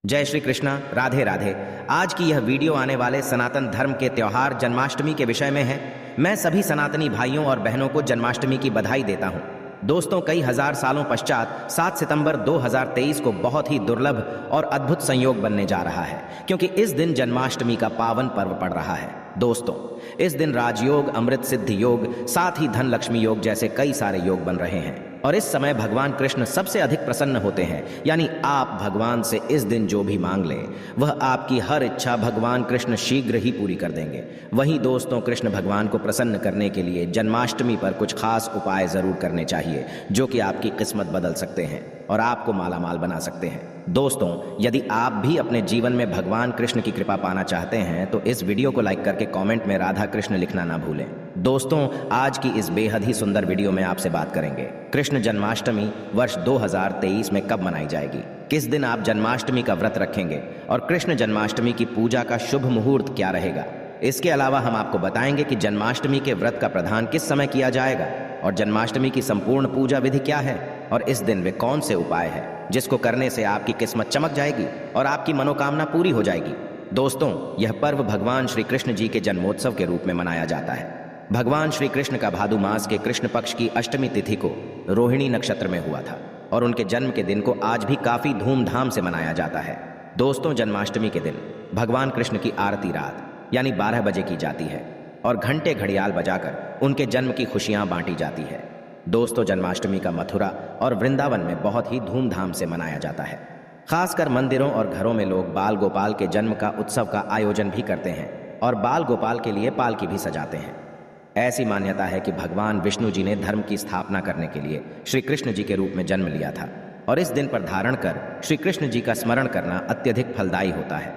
जय श्री कृष्णा। राधे राधे। आज की यह वीडियो आने वाले सनातन धर्म के त्योहार जन्माष्टमी के विषय में है। मैं सभी सनातनी भाइयों और बहनों को जन्माष्टमी की बधाई देता हूं। दोस्तों, कई हजार सालों पश्चात 7 सितंबर 2023 को बहुत ही दुर्लभ और अद्भुत संयोग बनने जा रहा है, क्योंकि इस दिन जन्माष्टमी का पावन पर्व पड़ रहा है। दोस्तों, इस दिन राजयोग, अमृत सिद्धि योग, साथ ही धन लक्ष्मी योग जैसे कई सारे योग बन रहे हैं और इस समय भगवान कृष्ण सबसे अधिक प्रसन्न होते हैं। यानी आप भगवान से इस दिन जो भी मांग लें, वह आपकी हर इच्छा भगवान कृष्ण शीघ्र ही पूरी कर देंगे। वहीं दोस्तों, कृष्ण भगवान को प्रसन्न करने के लिए जन्माष्टमी पर कुछ खास उपाय जरूर करने चाहिए, जो कि आपकी किस्मत बदल सकते हैं और आपको मालामाल बना सकते हैं। दोस्तों, यदि आप भी अपने जीवन में भगवान कृष्ण की कृपा पाना चाहते हैं तो इस वीडियो को लाइक करके कमेंट में राधा कृष्ण लिखना ना भूलें। दोस्तों, आज की इस बेहद ही सुंदर वीडियो में आपसे बात करेंगे कृष्ण जन्माष्टमी वर्ष 2023 में कब मनाई जाएगी, किस दिन आप जन्माष्टमी का व्रत रखेंगे और कृष्ण जन्माष्टमी की पूजा का शुभ मुहूर्त क्या रहेगा। इसके अलावा हम आपको बताएंगे कि जन्माष्टमी के व्रत का प्रदान किस समय किया जाएगा और जन्माष्टमी की संपूर्ण पूजा विधि क्या है और इस दिन वे कौन से उपाय हैं जिसको करने से आपकी किस्मत चमक जाएगी और आपकी मनोकामना पूरी हो जाएगी। दोस्तों, यह पर्व भगवान श्री कृष्ण जी के जन्मोत्सव के रूप में मनाया जाता है। भगवान श्री कृष्ण का भादु मास के कृष्ण पक्ष की अष्टमी तिथि को रोहिणी नक्षत्र में हुआ था और उनके जन्म के दिन को आज भी काफी धूमधाम से मनाया जाता है। दोस्तों, जन्माष्टमी के दिन भगवान कृष्ण की आरती रात यानी 12 बजे की जाती है और घंटे घड़ियाल बजाकर उनके जन्म की खुशियां बांटी जाती है। दोस्तों, जन्माष्टमी का मथुरा और वृंदावन में बहुत ही धूमधाम से मनाया जाता है। खासकर मंदिरों और घरों में लोग बाल गोपाल के जन्म का उत्सव का आयोजन भी करते हैं और बाल गोपाल के लिए पालकी भी सजाते हैं। ऐसी मान्यता है कि भगवान विष्णु जी ने धर्म की स्थापना करने के लिए श्री कृष्ण जी के रूप में जन्म लिया था और इस दिन पर धारण कर श्री कृष्ण जी का स्मरण करना अत्यधिक फलदायी होता है।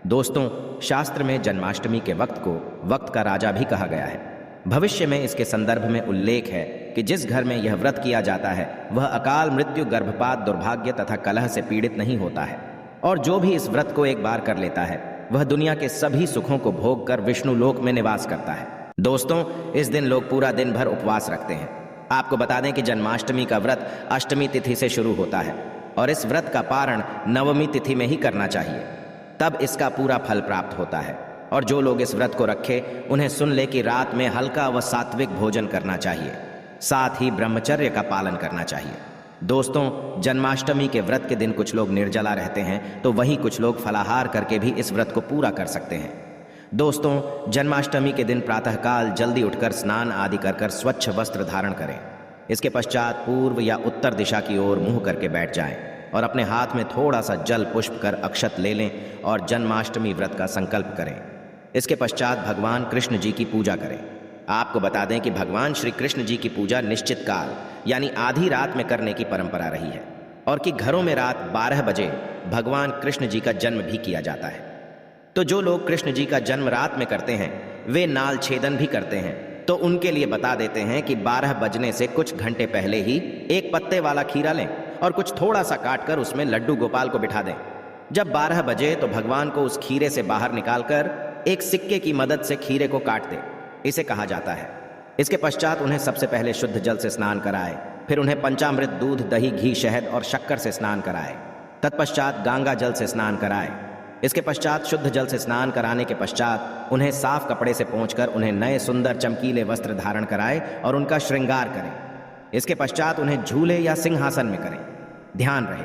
दोस्तों, शास्त्र में जन्माष्टमी के वक्त को वक्त का राजा भी कहा गया है। भविष्य में इसके संदर्भ में उल्लेख है कि जिस घर में यह व्रत किया जाता है वह अकाल मृत्यु, गर्भपात, दुर्भाग्य तथा कलह से पीड़ित नहीं होता है और जो भी इस व्रत को एक बार कर लेता है वह दुनिया के सभी सुखों को भोग कर विष्णु लोक में निवास करता है। दोस्तों, इस दिन लोग पूरा दिन भर उपवास रखते हैं। आपको बता दें कि जन्माष्टमी का व्रत अष्टमी तिथि से शुरू होता है और इस व्रत का पारण नवमी तिथि में ही करना चाहिए, तब इसका पूरा फल प्राप्त होता है। और जो लोग इस व्रत को रखे उन्हें सुन ले कि रात में हल्का व सात्विक भोजन करना चाहिए, साथ ही ब्रह्मचर्य का पालन करना चाहिए। दोस्तों, जन्माष्टमी के व्रत के दिन कुछ लोग निर्जला रहते हैं तो वहीं कुछ लोग फलाहार करके भी इस व्रत को पूरा कर सकते हैं। दोस्तों, जन्माष्टमी के दिन प्रातःकाल जल्दी उठकर स्नान आदि कर स्वच्छ वस्त्र धारण करें। इसके पश्चात पूर्व या उत्तर दिशा की ओर मुंह करके बैठ जाएं और अपने हाथ में थोड़ा सा जल पुष्प कर अक्षत ले लें और जन्माष्टमी व्रत का संकल्प करें। इसके पश्चात भगवान कृष्ण जी की पूजा करें। आपको बता दें कि भगवान श्री कृष्ण जी की पूजा निश्चित काल यानी आधी रात में करने की परंपरा रही है और कि घरों में रात 12 बजे भगवान कृष्ण जी का जन्म भी किया जाता है। तो जो लोग कृष्ण जी का जन्म रात में करते हैं वे नाल छेदन भी करते हैं, तो उनके लिए बता देते हैं कि 12 बजने से कुछ घंटे पहले ही एक पत्ते वाला खीरा लें और कुछ थोड़ा सा काटकर उसमें लड्डू गोपाल को बिठा दें। जब 12 बजे तो भगवान को उस खीरे से बाहर निकालकर एक सिक्के की मदद से खीरे को काट दें, इसे कहा जाता है। इसके पश्चात उन्हें सबसे पहले शुद्ध जल से स्नान कराए, फिर उन्हें पंचामृत, दूध, दही, घी, शहद और शक्कर से स्नान कराए, तत्पश्चात गंगा जल से स्नान कराए। इसके पश्चात शुद्ध जल से स्नान कराने के पश्चात उन्हें साफ कपड़े से पोंछकर उन्हें नए सुंदर चमकीले वस्त्र धारण कराए और उनका श्रृंगार करें। इसके पश्चात उन्हें झूले या सिंहासन में करें। ध्यान रहे,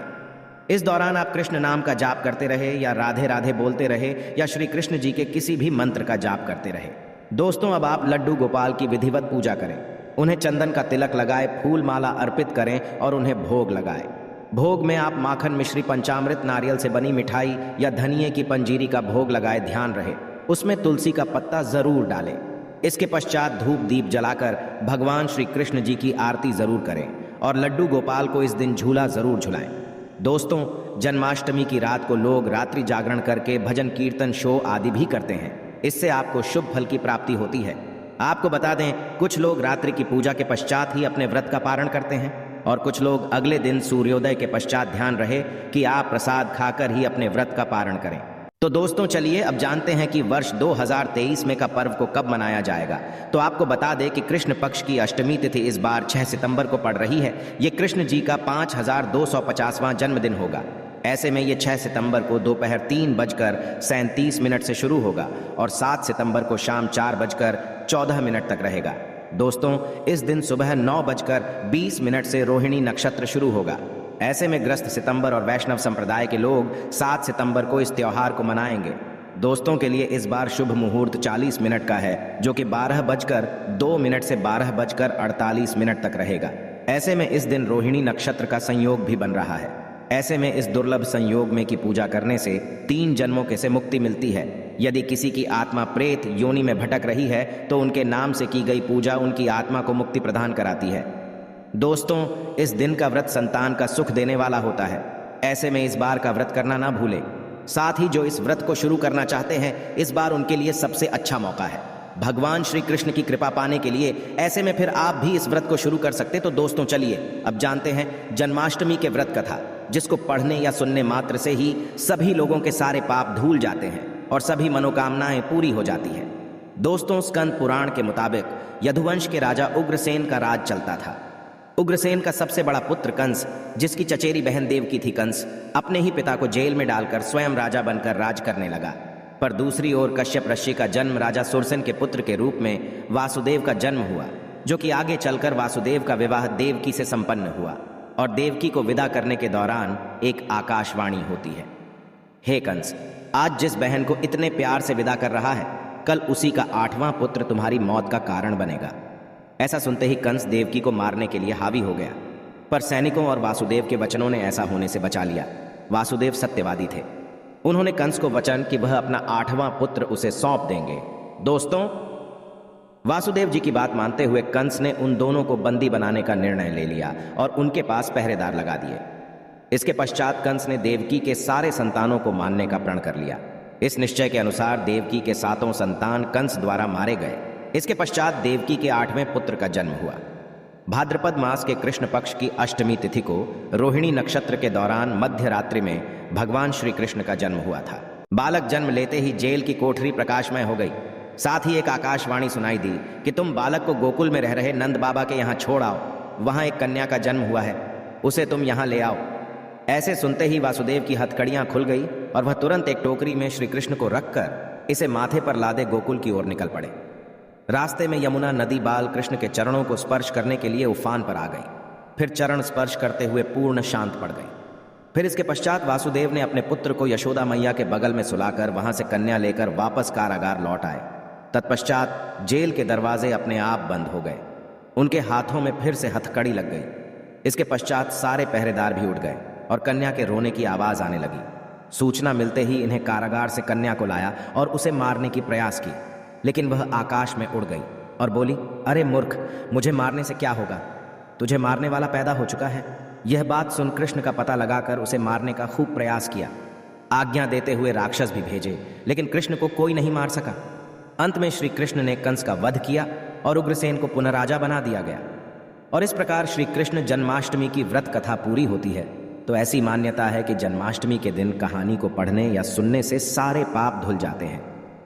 इस दौरान आप कृष्ण नाम का जाप करते रहे या राधे राधे बोलते रहे या श्री कृष्ण जी के किसी भी मंत्र का जाप करते रहे। दोस्तों, अब आप लड्डू गोपाल की विधिवत पूजा करें, उन्हें चंदन का तिलक लगाए, फूल माला अर्पित करें और उन्हें भोग लगाए। भोग में आप माखन, मिश्री, पंचामृत, नारियल से बनी मिठाई या धनिये की पंजीरी का भोग लगाए। ध्यान रहे, उसमें तुलसी का पत्ता जरूर डालें। इसके पश्चात धूप दीप जलाकर भगवान श्री कृष्ण जी की आरती जरूर करें और लड्डू गोपाल को इस दिन झूला जरूर झुलाएं। दोस्तों, जन्माष्टमी की रात को लोग रात्रि जागरण करके भजन कीर्तन शो आदि भी करते हैं। इससे आपको शुभ फल की प्राप्ति होती है। आपको बता दें, कुछ लोग रात्रि की पूजा के पश्चात ही अपने व्रत का पारण करते हैं और कुछ लोग अगले दिन सूर्योदय के पश्चात। ध्यान रहे कि आप प्रसाद खाकर ही अपने व्रत का पारण करें। तो दोस्तों, चलिए अब जानते हैं कि वर्ष 2023 में का पर्व को कब मनाया जाएगा। तो आपको बता दें कि कृष्ण पक्ष की अष्टमी तिथि इस बार 6 सितंबर को पड़ रही है। ये कृष्ण जी का 5250वां जन्मदिन होगा। ऐसे में ये 6 सितंबर को दोपहर 3:37 से शुरू होगा और 7 सितंबर को शाम 4:14 तक रहेगा। दोस्तों, इस दिन सुबह 9:20 से रोहिणी नक्षत्र शुरू होगा। ऐसे में ग्रस्त सितंबर और वैष्णव संप्रदाय के लोग 7 सितंबर को इस त्योहार को मनाएंगे। दोस्तों के लिए इस बार शुभ मुहूर्त 40 मिनट का है, जो कि 12:02 से 12:48 तक रहेगा। ऐसे में इस दिन रोहिणी नक्षत्र का संयोग भी बन रहा है। ऐसे में इस दुर्लभ संयोग में की पूजा करने से 3 जन्मों के से मुक्ति मिलती है। यदि किसी की आत्मा प्रेत योनि में भटक रही है तो उनके नाम से की गई पूजा उनकी आत्मा को मुक्ति प्रदान कराती है। दोस्तों, इस दिन का व्रत संतान का सुख देने वाला होता है। ऐसे में इस बार का व्रत करना ना भूलें। साथ ही जो इस व्रत को शुरू करना चाहते हैं, इस बार उनके लिए सबसे अच्छा मौका है भगवान श्री कृष्ण की कृपा पाने के लिए। ऐसे में फिर आप भी इस व्रत को शुरू कर सकते। तो दोस्तों चलिए अब जानते हैं जन्माष्टमी के व्रत कथा, जिसको पढ़ने या सुनने मात्र से ही सभी लोगों के सारे पाप धूल जाते हैं और सभी मनोकामनाएं पूरी हो जाती हैं। दोस्तों, स्कंद पुराण के मुताबिक यदुवंश के राजा उग्रसेन का राज चलता था। उग्रसेन का सबसे बड़ा पुत्र कंस, जिसकी चचेरी बहन देवकी थी कंस, अपने ही पिता को जेल में डालकर स्वयं राजा बनकर राज करने लगा। पर दूसरी ओर कश्यप ऋषि का जन्म राजा सुरसेन के पुत्र के रूप में वासुदेव का जन्म हुआ, जो कि आगे चलकर वासुदेव का विवाह देवकी से संपन्न हुआ। और देवकी को विदा करने के दौरान एक आकाशवाणी होती है, हे कंस, आज जिस बहन को इतने प्यार से विदा कर रहा है, कल उसी का 8वां पुत्र तुम्हारी मौत का कारण बनेगा। ऐसा सुनते ही कंस देवकी को मारने के लिए हावी हो गया, पर सैनिकों और वासुदेव के वचनों ने ऐसा होने से बचा लिया। वासुदेव सत्यवादी थे। उन्होंने कंस को वचन कि वह अपना 8वां पुत्र उसे सौंप देंगे। दोस्तों, वासुदेव जी की बात मानते हुए कंस ने उन दोनों को बंदी बनाने का निर्णय ले लिया और उनके पास पहरेदार लगा दिए। इसके पश्चात कंस ने देवकी के सारे संतानों को मारने का प्रण कर लिया। इस निश्चय के अनुसार देवकी के 7 संतान कंस द्वारा मारे गए। इसके पश्चात देवकी के 8वें पुत्र का जन्म हुआ। भाद्रपद मास के कृष्ण पक्ष की अष्टमी तिथि को रोहिणी नक्षत्र के दौरान मध्य रात्रि में भगवान श्री कृष्ण का जन्म हुआ था। बालक जन्म लेते ही जेल की कोठरी प्रकाशमय हो गई। साथ ही एक आकाशवाणी सुनाई दी कि तुम बालक को गोकुल में रह रहे नंद बाबा के यहाँ छोड़ आओ, वहां एक कन्या का जन्म हुआ है, उसे तुम यहाँ ले आओ। ऐसे सुनते ही वासुदेव की हथकड़ियां खुल गई और वह तुरंत एक टोकरी में श्री कृष्ण को रखकर इसे माथे पर लादे गोकुल की ओर निकल पड़े। रास्ते में यमुना नदी बाल कृष्ण के चरणों को स्पर्श करने के लिए उफान पर आ गई। फिर चरण स्पर्श करते हुए पूर्ण शांत पड़ गई। फिर इसके पश्चात वासुदेव ने अपने पुत्र को यशोदा मैया के बगल में सुलाकर वहां से कन्या लेकर वापस कारागार लौट आए। तत्पश्चात जेल के दरवाजे अपने आप बंद हो गए। उनके हाथों में फिर से हथकड़ी लग गई। इसके पश्चात सारे पहरेदार भी उठ गए और कन्या के रोने की आवाज आने लगी। सूचना मिलते ही इन्हें कारागार से कन्या को लाया और उसे मारने की प्रयास की, लेकिन वह आकाश में उड़ गई और बोली, अरे मूर्ख, मुझे मारने से क्या होगा? तुझे मारने वाला पैदा हो चुका है। यह बात सुन कृष्ण का पता लगाकर उसे मारने का खूब प्रयास किया। आज्ञा देते हुए राक्षस भी भेजे, लेकिन कृष्ण को कोई नहीं मार सका। अंत में श्री कृष्ण ने कंस का वध किया और उग्रसेन को पुनः राजा बना दिया गया। और इस प्रकार श्री कृष्ण जन्माष्टमी की व्रत कथा पूरी होती है। तो ऐसी मान्यता है कि जन्माष्टमी के दिन कहानी को पढ़ने या सुनने से सारे पाप धुल जाते हैं,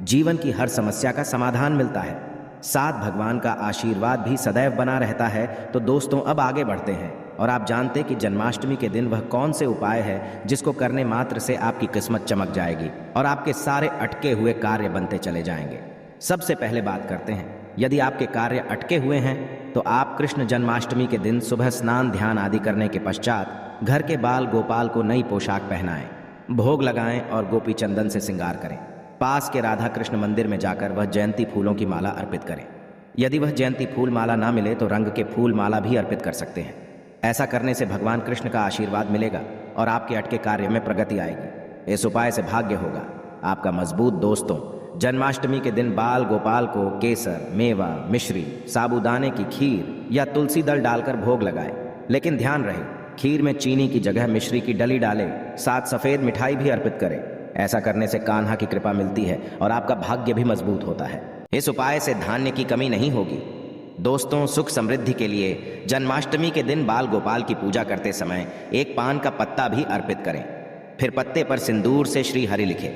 जीवन की हर समस्या का समाधान मिलता है, साथ भगवान का आशीर्वाद भी सदैव बना रहता है। तो दोस्तों, अब आगे बढ़ते हैं और आप जानते कि जन्माष्टमी के दिन वह कौन से उपाय है जिसको करने मात्र से आपकी किस्मत चमक जाएगी और आपके सारे अटके हुए कार्य बनते चले जाएंगे। सबसे पहले बात करते हैं, यदि आपके कार्य अटके हुए हैं तो आप कृष्ण जन्माष्टमी के दिन सुबह स्नान ध्यान आदि करने के पश्चात घर के बाल गोपाल को नई पोशाक पहनाएं, भोग लगाएं और गोपी चंदन से श्रृंगार करें। पास के राधा कृष्ण मंदिर में जाकर वह जयंती फूलों की माला अर्पित करें। यदि वह जयंती फूल माला ना मिले तो रंग के फूल माला भी अर्पित कर सकते हैं। ऐसा करने से भगवान कृष्ण का आशीर्वाद मिलेगा और आपके अटके कार्य में प्रगति आएगी। इस उपाय से भाग्य होगा आपका मजबूत। दोस्तों, जन्माष्टमी के दिन बाल गोपाल को केसर, मेवा, मिश्री, साबूदाने की खीर या तुलसी दल डालकर भोग लगाए, लेकिन ध्यान रहे खीर में चीनी की जगह मिश्री की डली डालें, साथ सफेद मिठाई भी अर्पित करें। ऐसा करने से कान्हा की कृपा मिलती है और आपका भाग्य भी मजबूत होता है। इस उपाय से धान्य की कमी नहीं होगी। दोस्तों, सुख समृद्धि के लिए जन्माष्टमी के दिन बाल गोपाल की पूजा करते समय एक पान का पत्ता भी अर्पित करें। फिर पत्ते पर सिंदूर से श्री हरि लिखें।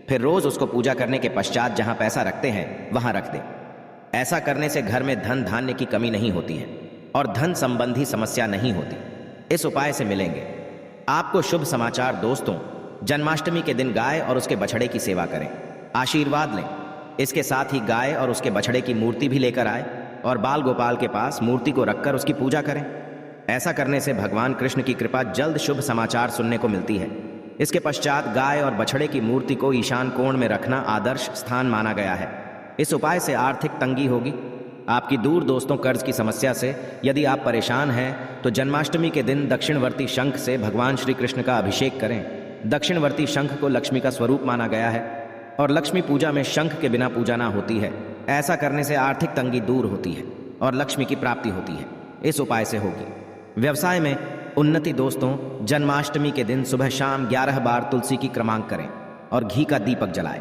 फिर रोज उसको पूजा करने के पश्चात जहां पैसा रखते हैं वहां रख दें। ऐसा करने से घर में धन धान्य की कमी नहीं होती है और धन संबंधी समस्या नहीं होती। इस उपाय से मिलेंगे आपको शुभ समाचार दोस्तों, जन्माष्टमी के दिन गाय और उसके बछड़े की सेवा करें, आशीर्वाद लें। इसके साथ ही गाय और उसके बछड़े की मूर्ति भी लेकर आए और बाल गोपाल के पास मूर्ति को रखकर उसकी पूजा करें। ऐसा करने से भगवान कृष्ण की कृपा जल्द शुभ समाचार सुनने को मिलती है। इसके पश्चात गाय और बछड़े की मूर्ति को ईशान कोण में रखना आदर्श स्थान माना गया है। इस उपाय से आर्थिक तंगी होगी आपकी दूर। दोस्तों, कर्ज की समस्या से यदि आप परेशान हैं तो जन्माष्टमी के दिन दक्षिणवर्ती शंख से भगवान श्री कृष्ण का अभिषेक करें। दक्षिणवर्ती शंख को लक्ष्मी का स्वरूप माना गया है और लक्ष्मी पूजा में शंख के बिना पूजा ना होती है। ऐसा करने से आर्थिक तंगी दूर होती है और लक्ष्मी की प्राप्ति होती है। इस उपाय से होगी व्यवसाय में उन्नति। दोस्तों, जन्माष्टमी के दिन सुबह शाम 11 बार तुलसी की क्रमांक करें और घी का दीपक जलाएं।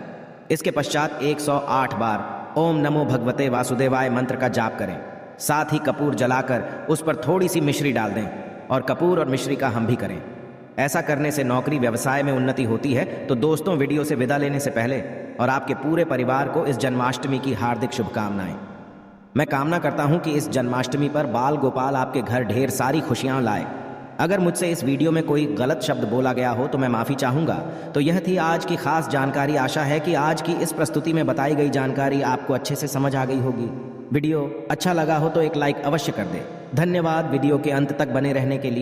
इसके पश्चात 108 बार ओम नमो भगवते वासुदेवाय मंत्र का जाप करें। साथ ही कपूर जलाकर उस पर थोड़ी सी मिश्री डाल दें और कपूर और मिश्री का हम भी करें। ऐसा करने से नौकरी व्यवसाय में उन्नति होती है। तो दोस्तों, वीडियो से विदा लेने से पहले और आपके पूरे परिवार को इस जन्माष्टमी की हार्दिक शुभकामनाएं। मैं कामना करता हूं कि इस जन्माष्टमी पर बाल गोपाल आपके घर ढेर सारी खुशियां लाए। अगर मुझसे इस वीडियो में कोई गलत शब्द बोला गया हो तो मैं माफ़ी चाहूँगा। तो यह थी आज की खास जानकारी। आशा है कि आज की इस प्रस्तुति में बताई गई जानकारी आपको अच्छे से समझ आ गई होगी। वीडियो अच्छा लगा हो तो एक लाइक अवश्य कर दें। धन्यवाद वीडियो के अंत तक बने रहने के लिए।